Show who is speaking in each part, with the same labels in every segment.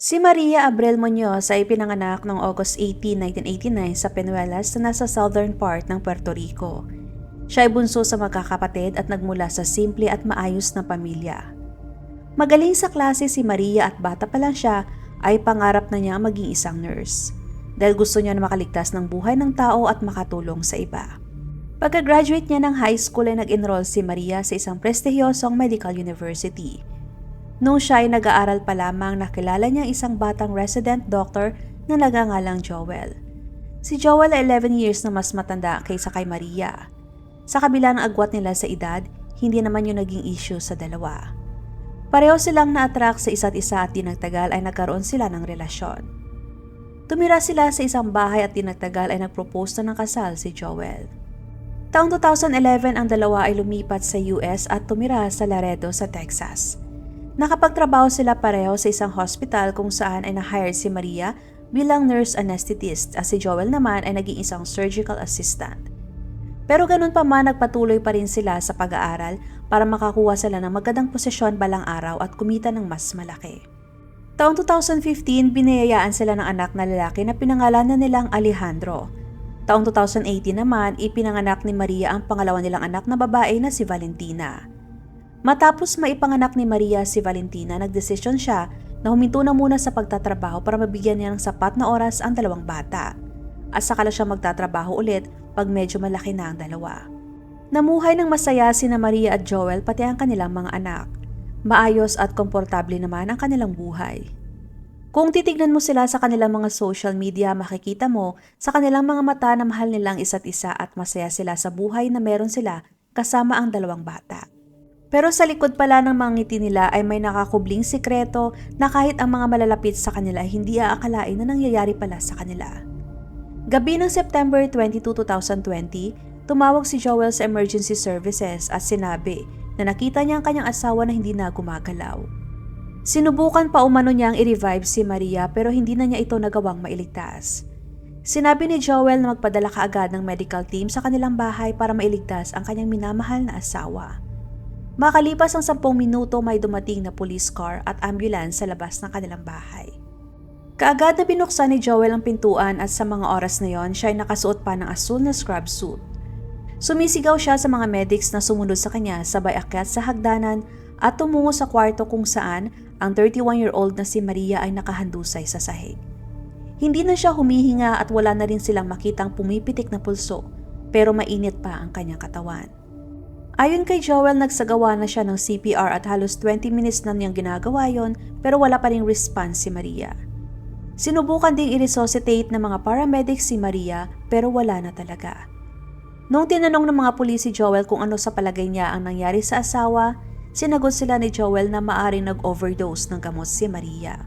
Speaker 1: Si Maria Abril Muñoz ay pinanganak noong August 18, 1989 sa Penuelas na nasa southern part ng Puerto Rico. Siya ay bunso sa magkakapatid at nagmula sa simple at maayos na pamilya. Magaling sa klase si Maria at bata pa lang siya ay pangarap na niya maging isang nurse. Dahil gusto niya na makaligtas ng buhay ng tao at makatulong sa iba. Pagka-graduate niya ng high school ay nag-enroll si Maria sa isang prestihiyosong medical university. Noong siya ay nag-aaral pa lamang nakilala niya isang batang resident doctor na nagangalang Joel. Si Joel ay 11 years na mas matanda kaysa kay Maria. Sa kabila ng agwat nila sa edad, hindi naman yung naging issue sa dalawa. Pareho silang na-attract sa isa't isa at di nagtagal ay nagkaroon sila ng relasyon. Tumira sila sa isang bahay at di nagtagal ay nagpropose na ng kasal si Joel. Taong 2011 ang dalawa ay lumipat sa US at tumira sa Laredo sa Texas. Nakapagtrabaho sila pareho sa isang hospital kung saan ay na-hire si Maria bilang nurse anesthetist at si Joel naman ay naging isang surgical assistant. Pero ganun pa man nagpatuloy pa rin sila sa pag-aaral para makakuha sila ng magandang posisyon balang araw at kumita ng mas malaki. Taong 2015, biniyayaan sila ng anak na lalaki na pinangalanan nilang Alejandro. Taong 2018 naman, ipinanganak ni Maria ang pangalawa nilang anak na babae na si Valentina. Matapos maipanganak ni Maria si Valentina, nagdesisyon siya na huminto na muna sa pagtatrabaho para mabigyan niya ng sapat na oras ang dalawang bata. At saka siya magtatrabaho ulit pag medyo malaki na ang dalawa. Namuhay ng masaya sina Maria at Joel pati ang kanilang mga anak. Maayos at komportable naman ang kanilang buhay. Kung titignan mo sila sa kanilang mga social media, makikita mo sa kanilang mga mata na mahal nilang isa't isa at masaya sila sa buhay na meron sila kasama ang dalawang bata. Pero sa likod pala ng mga ngiti nila ay may nakakubling sikreto na kahit ang mga malalapit sa kanila ay hindi aakalain na nangyayari pala sa kanila. Gabi ng September 22, 2020, tumawag si Joel sa emergency services at sinabi na nakita niya ang kanyang asawa na hindi na gumagalaw. Sinubukan pa umano niyang i-revive si Maria pero hindi na niya ito nagawang mailigtas. Sinabi ni Joel na magpadala kaagad ng medical team sa kanilang bahay para mailigtas ang kanyang minamahal na asawa. Makalipas ang 10 minuto may dumating na police car at ambulance sa labas ng kanilang bahay. Kaagad na binuksan ni Joel ang pintuan at sa mga oras na yon siya ay nakasuot pa ng asul na scrub suit. Sumisigaw siya sa mga medics na sumunod sa kanya sabay akyat sa hagdanan at tumungo sa kwarto kung saan ang 31-year-old na si Maria ay nakahandusay sa sahig. Hindi na siya humihinga at wala na rin silang makitang pumipitik na pulso pero mainit pa ang kanyang katawan. Ayon kay Joel, nagsagawa na siya ng CPR at halos 20 minutes na niyang ginagawa yon pero wala pa ring response si Maria. Sinubukan ding i-resuscitate ng mga paramedics si Maria pero wala na talaga. Noong tinanong ng mga pulis si Joel kung ano sa palagay niya ang nangyari sa asawa, sinagot sila ni Joel na maaaring nag-overdose ng gamot si Maria.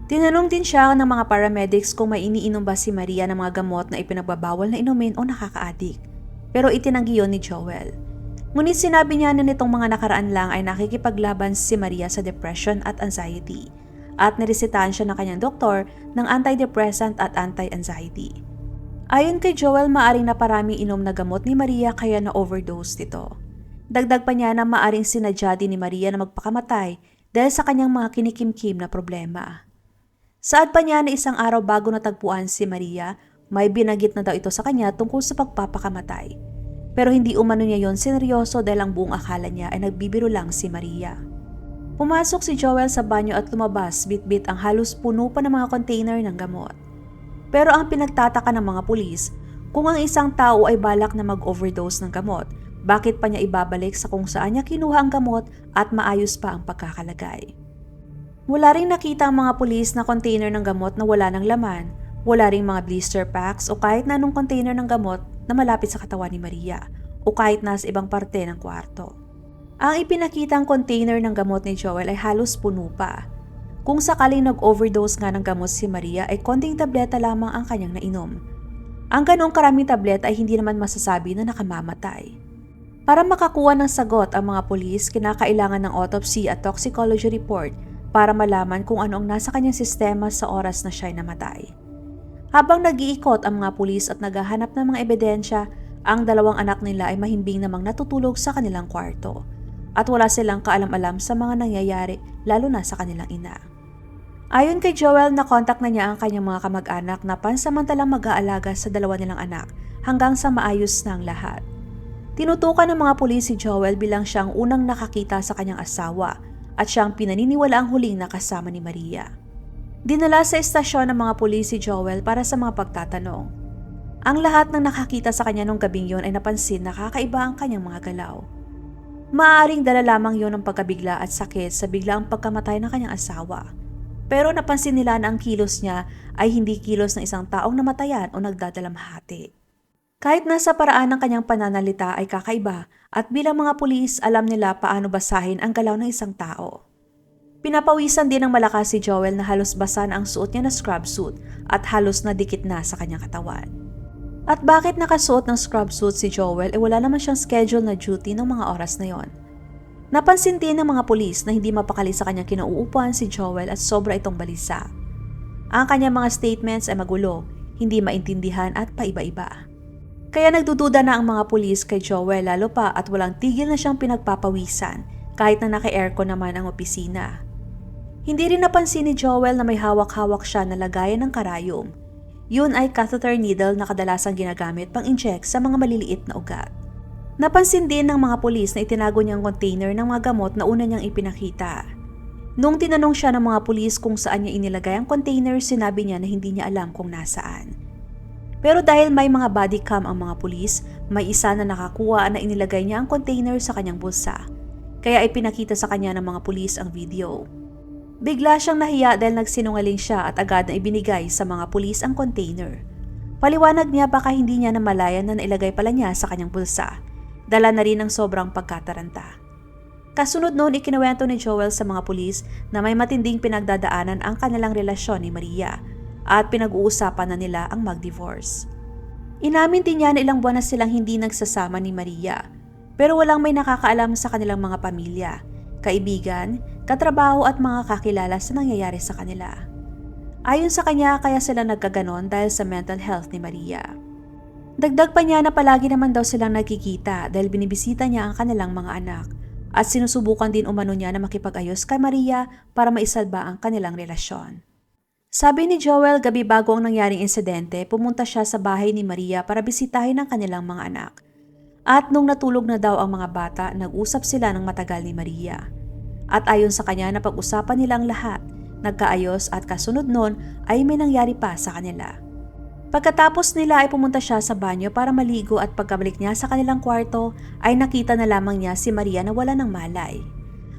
Speaker 1: Tinanong din siya ng mga paramedics kung may iniinom ba si Maria ng mga gamot na ipinagbabawal na inumin o nakaka-addict. Pero itinanggi yon ni Joel. Ngunit sinabi niya na nitong mga nakaraan lang ay nakikipaglaban si Maria sa depression at anxiety at niresetahan siya ng kanyang doktor ng antidepressant at anti-anxiety. Ayon kay Joel, maaring naparami inom na gamot ni Maria kaya na-overdose nito. Dagdag pa niya na maaring sinadya din ni Maria na magpakamatay dahil sa kanyang mga kinikimkim na problema. Saad pa niya na isang araw bago natagpuan si Maria, may binanggit na daw ito sa kanya tungkol sa pagpapakamatay. Pero hindi umano niya yon seryoso dahil ang buong akala niya ay nagbibiro lang si Maria. Pumasok si Joel sa banyo at lumabas bitbit ang halos puno pa ng mga container ng gamot. Pero ang pinagtataka ng mga pulis, kung ang isang tao ay balak na mag-overdose ng gamot, bakit pa niya ibabalik sa kung saan niya kinuha ang gamot at maayos pa ang pagkakalagay? Wala ring nakita ang mga pulis na container ng gamot na wala ng laman, wala ring mga blister packs o kahit na anong container ng gamot na malapit sa katawan ni Maria o kahit nasa ibang parte ng kwarto. Ang ipinakitang container ng gamot ni Joel ay halos puno pa. Kung sakaling nag-overdose nga ng gamot si Maria ay konting tableta lamang ang kanyang nainom. Ang ganong karaming tableta ay hindi naman masasabi na nakamamatay. Para makakuha ng sagot ang mga pulis, kinakailangan ng autopsy at toxicology report para malaman kung ano ang nasa kanyang sistema sa oras na siya'y namatay. Habang nag-iikot ang mga pulis at naghahanap ng mga ebidensya, ang dalawang anak nila ay mahimbing namang natutulog sa kanilang kwarto at wala silang kaalam-alam sa mga nangyayari lalo na sa kanilang ina. Ayon kay Joel, nakontak na niya ang kanyang mga kamag-anak na pansamantalang mag-aalaga sa dalawa nilang anak hanggang sa maayos na ang lahat. Tinutukan ng mga pulis si Joel bilang siyang unang nakakita sa kanyang asawa at siyang pinaniniwalaang huling nakasama ni Maria. Dinala sa estasyon ng mga pulis si Joel para sa mga pagtatanong. Ang lahat ng nakakita sa kanya nung gabing yon ay napansin na kakaiba ang kanyang mga galaw. Maaaring dala lamang yon ng pagkabigla at sakit sa biglaang pagkamatay ng kanyang asawa. Pero napansin nila na ang kilos niya ay hindi kilos ng isang taong namatayan o nagdadalamhati. Kahit nasa paraan ng kanyang pananalita ay kakaiba at bilang mga pulis alam nila paano basahin ang galaw ng isang tao. Pinapawisan din ng malakas si Joel na halos basa na ang suot niya na scrub suit at halos nadikit na sa kanyang katawan. At bakit nakasuot ng scrub suit si Joel wala naman siyang schedule na duty ng mga oras na yon. Napansin din ng mga pulis na hindi mapakali sa kanyang kinauupuan si Joel at sobra itong balisa. Ang kanyang mga statements ay magulo, hindi maintindihan at paiba-iba. Kaya nagdududa na ang mga pulis kay Joel lalo pa at walang tigil na siyang pinagpapawisan kahit na naka-aircon naman ang opisina. Hindi rin napansin ni Joel na may hawak-hawak siya na lagayan ng karayom. Yun ay catheter needle na kadalasang ginagamit pang-inject sa mga maliliit na ugat. Napansin din ng mga pulis na itinago niyang container ng mga gamot na una niyang ipinakita. Nung tinanong siya ng mga pulis kung saan niya inilagay ang container, sinabi niya na hindi niya alam kung nasaan. Pero dahil may mga body cam ang mga pulis, may isa na nakakuha na inilagay niya ang container sa kanyang bulsa. Kaya ipinakita sa kanya ng mga pulis ang video. Bigla siyang nahiya dahil nagsinungaling siya at agad na ibinigay sa mga pulis ang container. Paliwanag niya baka hindi niya namalayan na nailagay pala niya sa kanyang bulsa. Dala na rin ng sobrang pagkataranta. Kasunod noon ikinuwento ni Joel sa mga pulis na may matinding pinagdadaanan ang kanilang relasyon ni Maria at pinag-uusapan na nila ang mag-divorce. Inamin din niya na ilang buwan na silang hindi nagsasama ni Maria pero walang may nakakaalam sa kanilang mga pamilya, kaibigan, katrabaho at mga kakilala sa nangyayari sa kanila. Ayon sa kanya kaya sila nagkaganon dahil sa mental health ni Maria. Dagdag pa niya na palagi naman daw silang nagkikita dahil binibisita niya ang kanilang mga anak at sinusubukan din umano niya na makipag-ayos kay Maria para maisalba ang kanilang relasyon. Sabi ni Joel, gabi bago ang nangyaring insidente, pumunta siya sa bahay ni Maria para bisitahin ang kanilang mga anak. At nung natulog na daw ang mga bata, nag-usap sila ng matagal ni Maria. At ayon sa kanya na pag-usapan nilang lahat, nagkaayos at kasunod nun ay may nangyari pa sa kanila. Pagkatapos nila ay pumunta siya sa banyo para maligo at pagkabalik niya sa kanilang kwarto ay nakita na lamang niya si Maria na wala ng malay.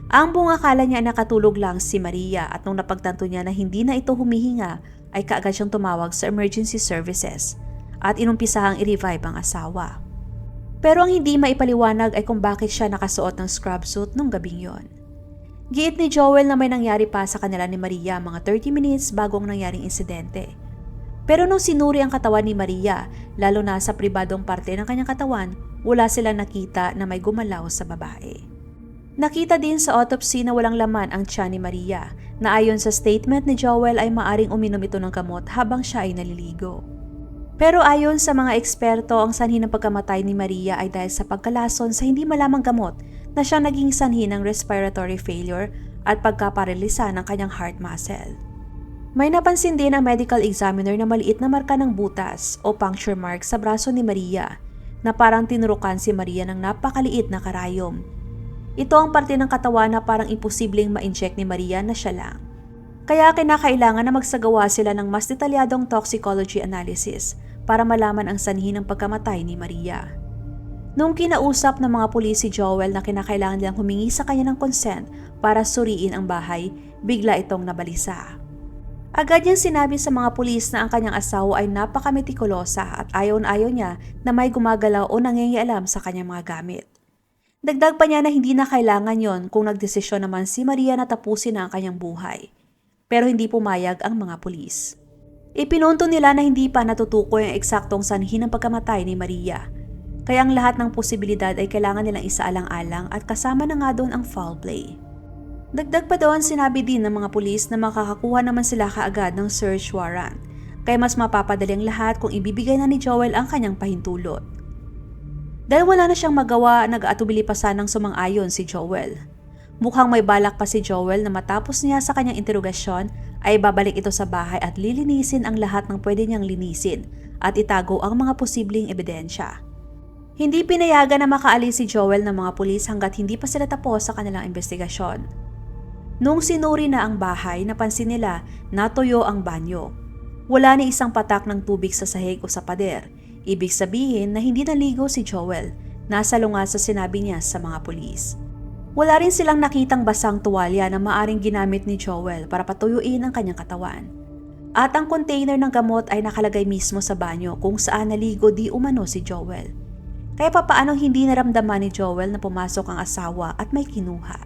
Speaker 1: Ang buong akala niya ay nakatulog lang si Maria at nung napagtanto niya na hindi na ito humihinga ay kaagad siyang tumawag sa emergency services at inumpisahang i-revive ang asawa. Pero ang hindi maipaliwanag ay kung bakit siya nakasuot ng scrub suit nung gabing yon. Giit ni Joel na may nangyari pa sa kanila ni Maria mga 30 minutes bago ang nangyaring insidente. Pero nung sinuri ang katawan ni Maria, lalo na sa pribadong parte ng kanyang katawan, wala sila nakita na may gumalaw sa babae. Nakita din sa autopsy na walang laman ang tiyan ni Maria, na ayon sa statement ni Joel ay maaring uminom ito ng gamot habang siya ay naliligo. Pero ayon sa mga eksperto, ang sanhi ng pagkamatay ni Maria ay dahil sa pagkalason sa hindi malamang gamot na siya naging sanhi ng respiratory failure at pagkaparalisa ng kanyang heart muscle. May napansin din ang medical examiner na maliit na marka ng butas o puncture mark sa braso ni Maria na parang tinurukan si Maria ng napakaliit na karayom. Ito ang parte ng katawan na parang imposibleng ma-inject ni Maria na siya lang. Kaya kinakailangan na magsagawa sila ng mas detalyadong toxicology analysis para malaman ang sanhi ng pagkamatay ni Maria. Nung kinausap ng mga pulis si Joel na kinakailangan nilang humingi sa kanya ng consent para suriin ang bahay, bigla itong nabalisa. Agad niyang sinabi sa mga pulis na ang kanyang asawa ay napakametikulosa at ayaw-ayaw niya na may gumagalaw o nangingialam sa kanyang mga gamit. Dagdag pa niya na hindi na kailangan yon kung nagdesisyon naman si Maria na tapusin na ang kanyang buhay. Pero hindi pumayag ang mga pulis. Ipinunto nila na hindi pa natutukoy ang eksaktong sanhi ng pagkamatay ni Maria. Kaya ang lahat ng posibilidad ay kailangan nilang isaalang-alang at kasama na nga doon ang foul play. Dagdag pa doon, sinabi din ng mga pulis na makakakuha naman sila kaagad ng search warrant, kaya mas mapapadali ang lahat kung ibibigay na ni Joel ang kanyang pahintulot. Dahil wala na siyang magawa, nag-aatubili pa sanang sumang-ayon si Joel. Mukhang may balak pa si Joel na matapos niya sa kanyang interogasyon ay babalik ito sa bahay at lilinisin ang lahat ng pwede niyang linisin at itago ang mga posibleng ebidensya. Hindi pinayagan na makaalis si Joel ng mga pulis hanggat hindi pa sila tapos sa kanilang investigasyon. Nung sinuri na ang bahay, napansin nila na tuyo ang banyo. Wala ni isang patak ng tubig sa sahig o sa pader. Ibig sabihin na hindi naligo si Joel. Nasalunga sa sinabi niya sa mga pulis. Wala rin silang nakitang basang tuwalya na maaring ginamit ni Joel para patuyuin ang kanyang katawan. At ang container ng gamot ay nakalagay mismo sa banyo kung saan naligo di umano si Joel. Kaya papaano hindi naramdaman ni Joel na pumasok ang asawa at may kinuha.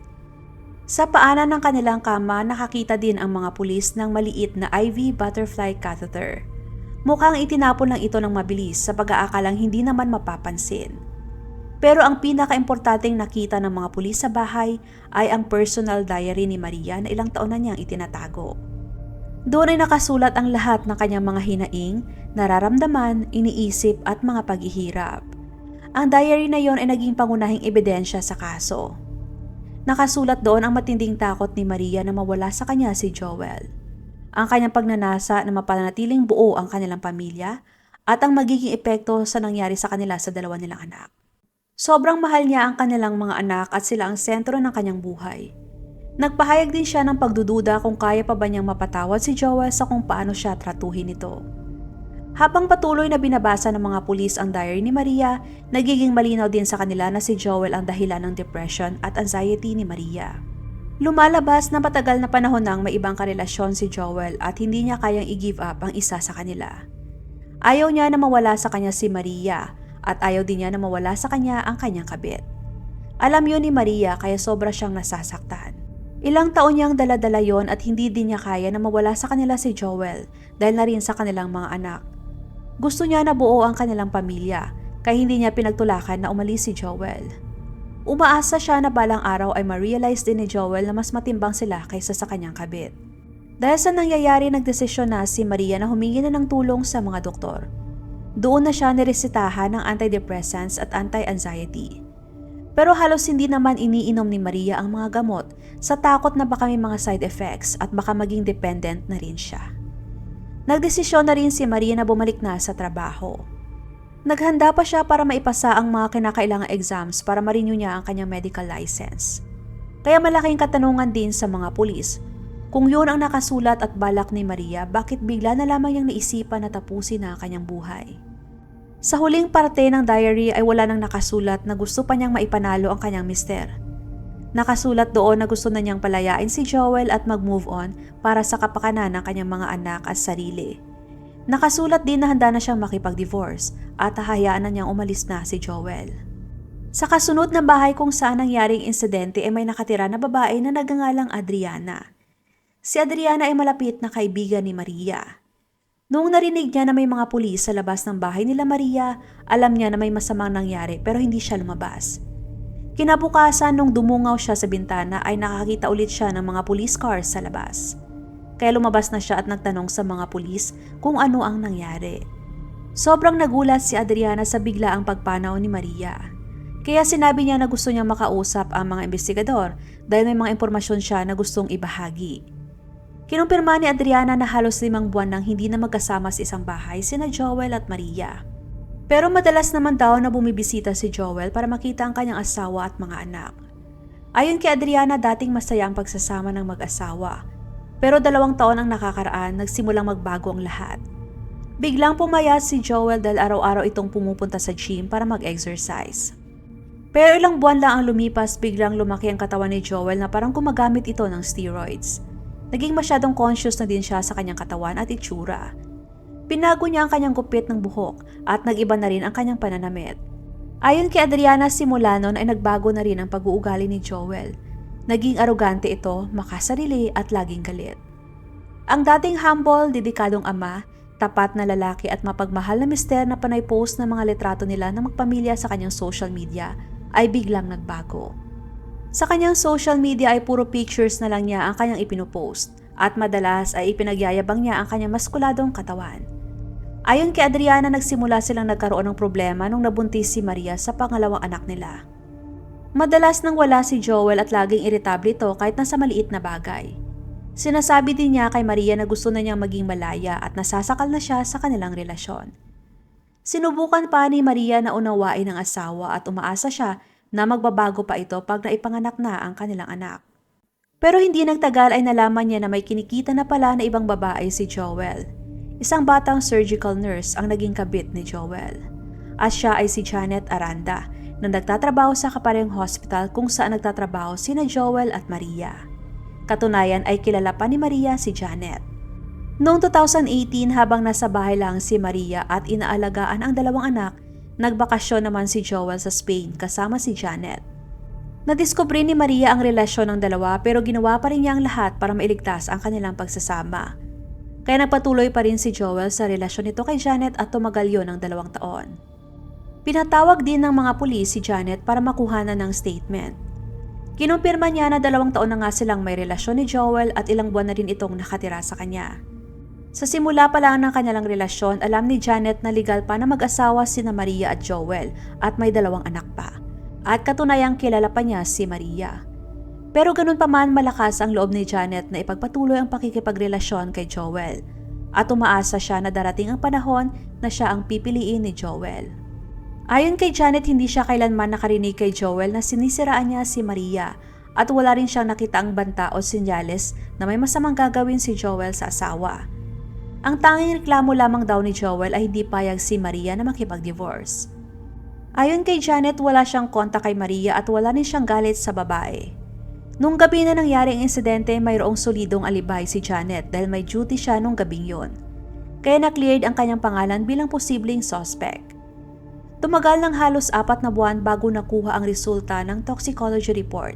Speaker 1: Sa paanan ng kanilang kama, nakakita din ang mga pulis ng maliit na IV butterfly catheter. Mukhang itinapon lang ito ng mabilis sa pag-aakalang hindi naman mapapansin. Pero ang pinaka-importanteng nakita ng mga pulis sa bahay ay ang personal diary ni Maria na ilang taon na niyang itinatago. Doon ay nakasulat ang lahat ng kanyang mga hinaing, nararamdaman, iniisip at mga paghihirap. Ang diary na yon ay naging pangunahing ebidensya sa kaso. Nakasulat doon ang matinding takot ni Maria na mawala sa kanya si Joel, ang kanyang pagnanasa na mapanatiling buo ang kanilang pamilya at ang magiging epekto sa nangyari sa kanila sa dalawa nilang anak. Sobrang mahal niya ang kanilang mga anak at sila ang sentro ng kanyang buhay. Nagpahayag din siya ng pagdududa kung kaya pa ba niyang mapatawad si Joel sa kung paano siya tratuhin ito. Habang patuloy na binabasa ng mga pulis ang diary ni Maria, nagiging malinaw din sa kanila na si Joel ang dahilan ng depression at anxiety ni Maria. Lumalabas na matagal na panahon nang may ibang karelasyon si Joel at hindi niya kayang i-give up ang isa sa kanila. Ayaw niya na mawala sa kanya si Maria at ayaw din niya na mawala sa kanya ang kanyang kabit. Alam yun ni Maria kaya sobra siyang nasasaktan. Ilang taon niyang daladala yon at hindi din niya kaya na mawala sa kanila si Joel dahil na rin sa kanilang mga anak. Gusto niya na buo ang kanilang pamilya kaya hindi niya pinagtulakan na umalis si Joel. Umaasa siya na balang araw ay ma-realize din ni Joel na mas matimbang sila kaysa sa kanyang kabit. Dahil sa nangyayari, nagdesisyon na si Maria na humingi na ng tulong sa mga doktor. Doon na siya niresetahan ng antidepressants at anti-anxiety. Pero halos hindi naman iniinom ni Maria ang mga gamot sa takot na baka may mga side effects at baka maging dependent na rin siya. Nagdesisyon na rin si Maria na bumalik na sa trabaho. Naghanda pa siya para maipasa ang mga kinakailangang exams para ma-renew niya ang kanyang medical license. Kaya malaking katanungan din sa mga pulis kung yun ang nakasulat at balak ni Maria, bakit bigla na lamang niyang naisipan na tapusin na ang kanyang buhay. Sa huling parte ng diary ay wala nang nakasulat na gusto pa niyang maipanalo ang kanyang mister. Nakasulat doon na gusto na niyang palayain si Joel at mag-move on para sa kapakanan ng kanyang mga anak at sarili. Nakasulat din na handa na siyang makipag-divorce at hahayaan na niyang umalis na si Joel. Sa kasunod na bahay kung saan nangyaring insidente ay may nakatira na babae na nagngangalang Adriana. Si Adriana ay malapit na kaibigan ni Maria. Noong narinig niya na may mga pulis sa labas ng bahay nila Maria, alam niya na may masamang nangyari pero hindi siya lumabas. Kinabukasan nung dumungaw siya sa bintana ay nakakita ulit siya ng mga police cars sa labas. Kaya lumabas na siya at nagtanong sa mga pulis kung ano ang nangyari. Sobrang nagulat si Adriana sa biglaang pagpanaw ni Maria. Kaya sinabi niya na gusto niyang makausap ang mga investigador dahil may mga impormasyon siya na gustong ibahagi. Kinumpirma ni Adriana na halos 5 buwan nang hindi na magkasama sa isang bahay sina Joel at Maria. Pero madalas naman daw na bumibisita si Joel para makita ang kanyang asawa at mga anak. Ayon kay Adriana, dating masaya ang pagsasama ng mag-asawa. Pero 2 taon ang nakakaraan, nagsimulang magbago ang lahat. Biglang pumayat si Joel dahil araw-araw itong pumupunta sa gym para mag-exercise. Pero ilang buwan lang ang lumipas, biglang lumaki ang katawan ni Joel na parang gumagamit ito ng steroids. Naging masyadong conscious na din siya sa kanyang katawan at itsura. Pinago niya ang kanyang gupit ng buhok at nag-iba na rin ang kanyang pananamit. Ayon kay Adriana, simula noon ay nagbago na rin ang pag-uugali ni Joel. Naging arogante ito, makasarili at laging galit. Ang dating humble, dedikadong ama, tapat na lalaki at mapagmahal na mister na panay post ng mga litrato nila ng magpamilya sa kanyang social media ay biglang nagbago. Sa kanyang social media ay puro pictures na lang niya ang kanyang ipinupost at madalas ay ipinagyayabang niya ang kanyang maskuladong katawan. Ayon kay Adriana, nagsimula silang nagkaroon ng problema nung nabuntis si Maria sa pangalawang anak nila. Madalas nang wala si Joel at laging iritable ito kahit nasa maliit na bagay. Sinasabi din niya kay Maria na gusto na niyang maging malaya at nasasakal na siya sa kanilang relasyon. Sinubukan pa ni Maria na unawain ang asawa at umaasa siya na magbabago pa ito pag naipanganak na ang kanilang anak. Pero hindi nagtagal ay nalaman niya na may kinikita na pala na ibang babae si Joel. Isang batang surgical nurse ang naging kabit ni Joel. At siya ay si Janet Aranda na nagtatrabaho sa kaparehong hospital kung saan nagtatrabaho sina Joel at Maria. Katunayan ay kilala pa ni Maria si Janet. Noong 2018 habang nasa bahay lang si Maria at inaalagaan ang dalawang anak, nagbakasyon naman si Joel sa Spain kasama si Janet. Nadiskubre ni Maria ang relasyon ng dalawa pero ginawa pa rin niya ang lahat para mailigtas ang kanilang pagsasama. Kaya nagpatuloy pa rin si Joel sa relasyon nito kay Janet at tumagal yon ng 2 taon. Pinatawag din ng mga pulis si Janet para makuhanan ng statement. Kinumpirma niya na 2 taon na nga silang may relasyon ni Joel at ilang buwan na rin itong nakatira sa kanya. Sa simula pa lang ng kanilang relasyon, alam ni Janet na legal pa na mag-asawa sina Maria at Joel at may 2 anak pa. At katunayang kilala pa niya si Maria. Pero ganun pa man malakas ang loob ni Janet na ipagpatuloy ang pakikipagrelasyon kay Joel. At umaasa siya na darating ang panahon na siya ang pipiliin ni Joel. Ayon kay Janet, hindi siya kailanman nakarinig kay Joel na sinisiraan niya si Maria at wala rin siyang nakitaang banta o senyales na may masamang gagawin si Joel sa asawa. Ang tanging reklamo lamang daw ni Joel ay hindi payag si Maria na makipag-divorce. Ayon kay Janet, wala siyang kontak kay Maria at wala rin siyang galit sa babae. Nung gabi na nangyari ang insidente, mayroong solidong alibay si Janet dahil may duty siya nung gabing yon. Kaya na-cleared ang kanyang pangalan bilang posibleng suspect. Tumagal ng halos 4 na buwan bago nakuha ang resulta ng toxicology report.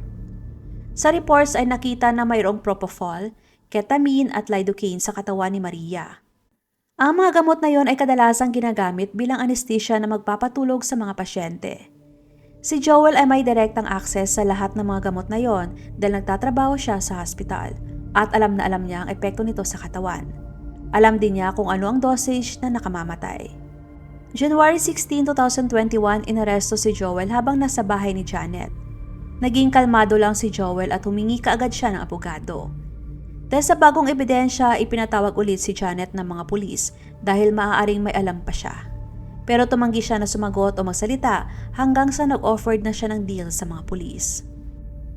Speaker 1: Sa reports ay nakita na mayroong propofol, ketamine at lidocaine sa katawan ni Maria. Ang mga gamot na yon ay kadalasang ginagamit bilang anesthesia na magpapatulog sa mga pasyente. Si Joel ay may direktang access sa lahat ng mga gamot na yon dahil nagtatrabaho siya sa hospital at alam na alam niya ang epekto nito sa katawan. Alam din niya kung ano ang dosage na nakamamatay. January 16, 2021, inaresto si Joel habang nasa bahay ni Janet. Naging kalmado lang si Joel at humingi kaagad siya ng abogado. Dahil sa bagong ebidensya, ipinatawag ulit si Janet ng mga pulis dahil maaaring may alam pa siya. Pero tumanggi siya na sumagot o magsalita hanggang sa nag-offered na siya ng deal sa mga pulis.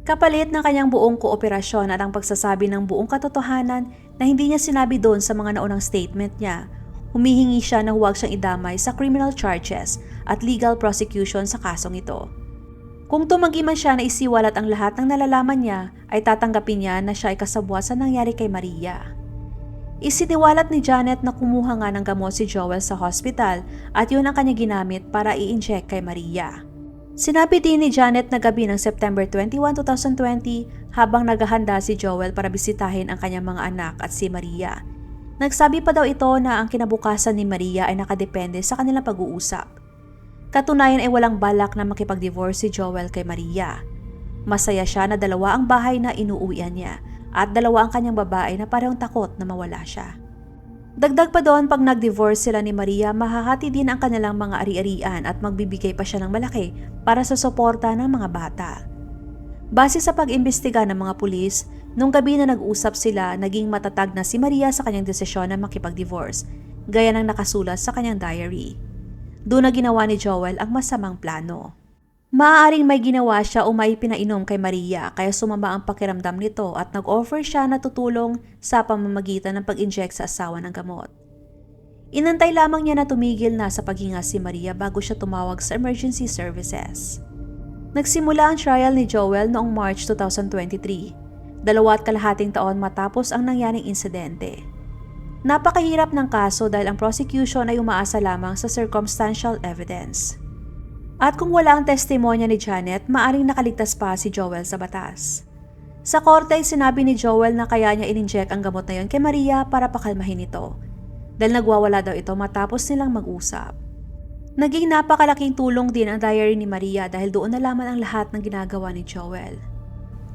Speaker 1: Kapalit ng kanyang buong kooperasyon at ang pagsasabi ng buong katotohanan na hindi niya sinabi doon sa mga naunang statement niya, humihingi siya na huwag siyang idamay sa criminal charges at legal prosecution sa kasong ito. Kung tumanggi man siya na isiwalat ang lahat ng nalalaman niya, ay tatanggapin niya na siya ay kasabwat sa nangyari kay Maria. Isiniwalat ni Janet na kumuha nga ng gamot si Joel sa hospital at yun ang kanya ginamit para i-inject kay Maria. Sinabi din ni Janet na gabi ng September 21, 2020 habang naghahanda si Joel para bisitahin ang kanyang mga anak at si Maria. Nagsabi pa daw ito na ang kinabukasan ni Maria ay nakadepende sa kanilang pag-uusap. Katunayan ay walang balak na makipag-divorce si Joel kay Maria. Masaya siya na 2 ang bahay na inuuwian niya at 2 ang kanyang babae na parehong takot na mawala siya. Dagdag pa doon, pag nag-divorce sila ni Maria, mahahati din ang kanilang mga ari-arian at magbibigay pa siya ng malaki para sa suporta ng mga bata. Base sa pag-imbestiga ng mga pulis, nung gabi na nag-usap sila, naging matatag na si Maria sa kanyang desisyon na makipag-divorce, gaya ng nakasulat sa kanyang diary. Doon na ginawa ni Joel ang masamang plano. Maaaring may ginawa siya o may pinainom kay Maria kaya sumama ang pakiramdam nito at nag-offer siya na tutulong sa pamamagitan ng pag-inject sa asawa ng gamot. Inantay lamang niya na tumigil na sa paghinga si Maria bago siya tumawag sa emergency services. Nagsimula ang trial ni Joel noong March 2023, 2.5 taon matapos ang nangyaring insidente. Napakahirap ng kaso dahil ang prosecution ay umaasa lamang sa circumstantial evidence. At kung wala ang testimonya ni Janet, maaring nakaligtas pa si Joel sa batas. Sa korte ay sinabi ni Joel na kaya niya in-inject ang gamot na yon kay Maria para pakalmahin ito, dahil nagwawala daw ito matapos nilang mag-usap. Naging napakalaking tulong din ang diary ni Maria dahil doon nalaman ang lahat ng ginagawa ni Joel.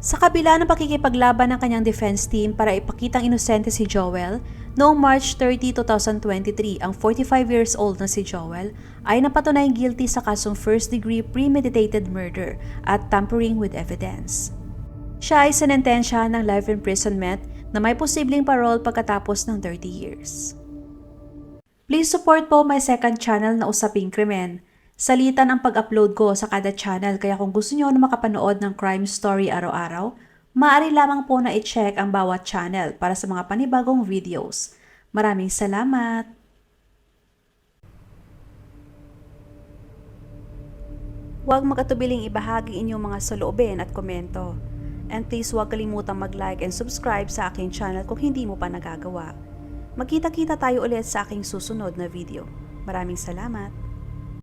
Speaker 1: Sa kabila ng pakikipaglaban ng kanyang defense team para ipakitang inosente si Joel, noong March 30, 2023, ang 45 years old na si Joel ay napatunayang guilty sa kasong first-degree premeditated murder at tampering with evidence. Siya ay sinentensya ng life imprisonment na may posibleng parole pagkatapos ng 30 years. Please support po my second channel na Usaping Krimen. Salitan ang pag-upload ko sa kada channel kaya kung gusto nyo na makapanood ng crime story araw-araw, maaari lamang po na i-check ang bawat channel para sa mga panibagong videos. Maraming salamat! Huwag mag-atubiling ibahagi inyong mga saloobin at komento. And please huwag kalimutang mag-like and subscribe sa aking channel kung hindi mo pa nagagawa. Magkita-kita tayo ulit sa aking susunod na video. Maraming salamat!